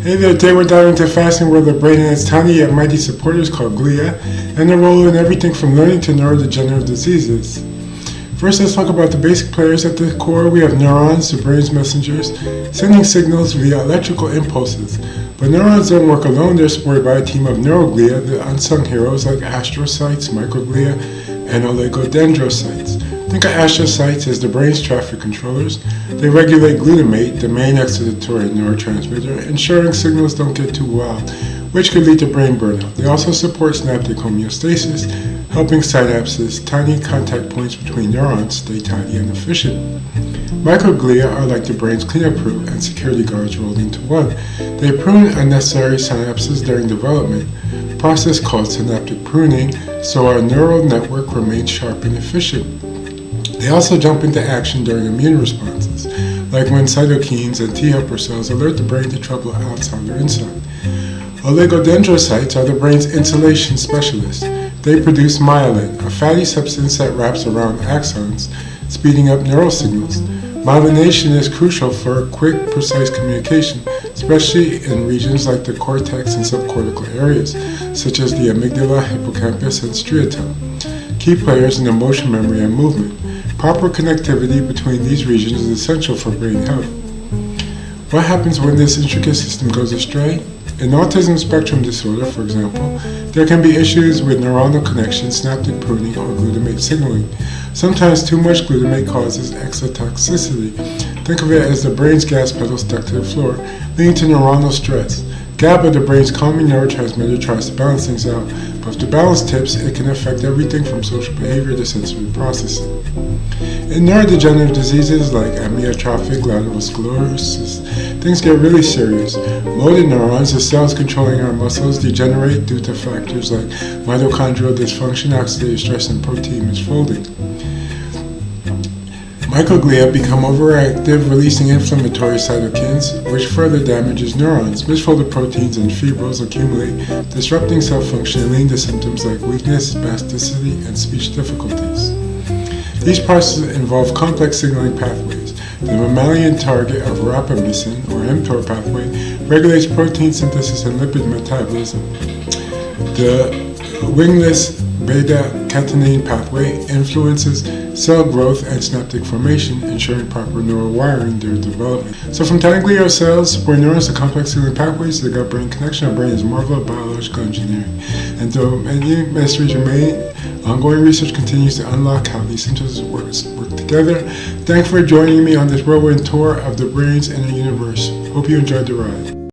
Hey there, today we're diving into the fascinating world of the brain and its tiny yet mighty supporters called glia, and their role in everything from learning to neurodegenerative diseases. First, let's talk about the basic players at the core. We have neurons, the brain's messengers, sending signals via electrical impulses. But neurons don't work alone. They're supported by a team of neuroglia, the unsung heroes like astrocytes, microglia, and oligodendrocytes. Think of astrocytes as the brain's traffic controllers. They regulate glutamate, the main excitatory neurotransmitter, ensuring signals don't get too wild, which could lead to brain burnout. They also support synaptic homeostasis, helping synapses, tiny contact points between neurons, stay tidy and efficient. Microglia are like the brain's cleanup crew and security guards rolled into one. They prune unnecessary synapses during development, a process called synaptic pruning, so our neural network remains sharp and efficient. They also jump into action during immune responses, like when cytokines and T helper cells alert the brain to trouble outside or inside. Oligodendrocytes are the brain's insulation specialists. They produce myelin, a fatty substance that wraps around axons, speeding up neural signals. Myelination is crucial for quick, precise communication, especially in regions like the cortex and subcortical areas, such as the amygdala, hippocampus, and striatum, key players in emotion, memory, and movement. Proper connectivity between these regions is essential for brain health. What happens when this intricate system goes astray? In autism spectrum disorder, for example, there can be issues with neuronal connection, synaptic pruning, or glutamate signaling. Sometimes too much glutamate causes exotoxicity. Think of it as the brain's gas pedal stuck to the floor, leading to neuronal stress. GABA, the brain's calming neurotransmitter, tries to balance things out, but if the balance tips, it can affect everything from social behavior to sensory processing. In neurodegenerative diseases like amyotrophic lateral sclerosis, things get really serious. Motor neurons, the cells controlling our muscles, degenerate due to factors like mitochondrial dysfunction, oxidative stress, and protein misfolding. Microglia become overactive, releasing inflammatory cytokines, which further damages neurons. Misfolded proteins and fibrils accumulate, disrupting cell function and leading to symptoms like weakness, spasticity, and speech difficulties. These processes involve complex signaling pathways. The mammalian target of rapamycin, or mTOR pathway, regulates protein synthesis and lipid metabolism. The wingless beta-catenin pathway influences cell growth and synaptic formation, ensuring proper neural wiring during development. So from tiny glial cells, support neurons to complex signaling pathways to the gut-brain connection, our brain is a marvel of biological engineering. And though many mysteries remain, ongoing research continues to unlock how these systems work together. Thanks for joining me on this whirlwind tour of the brain's inner universe. Hope you enjoyed the ride.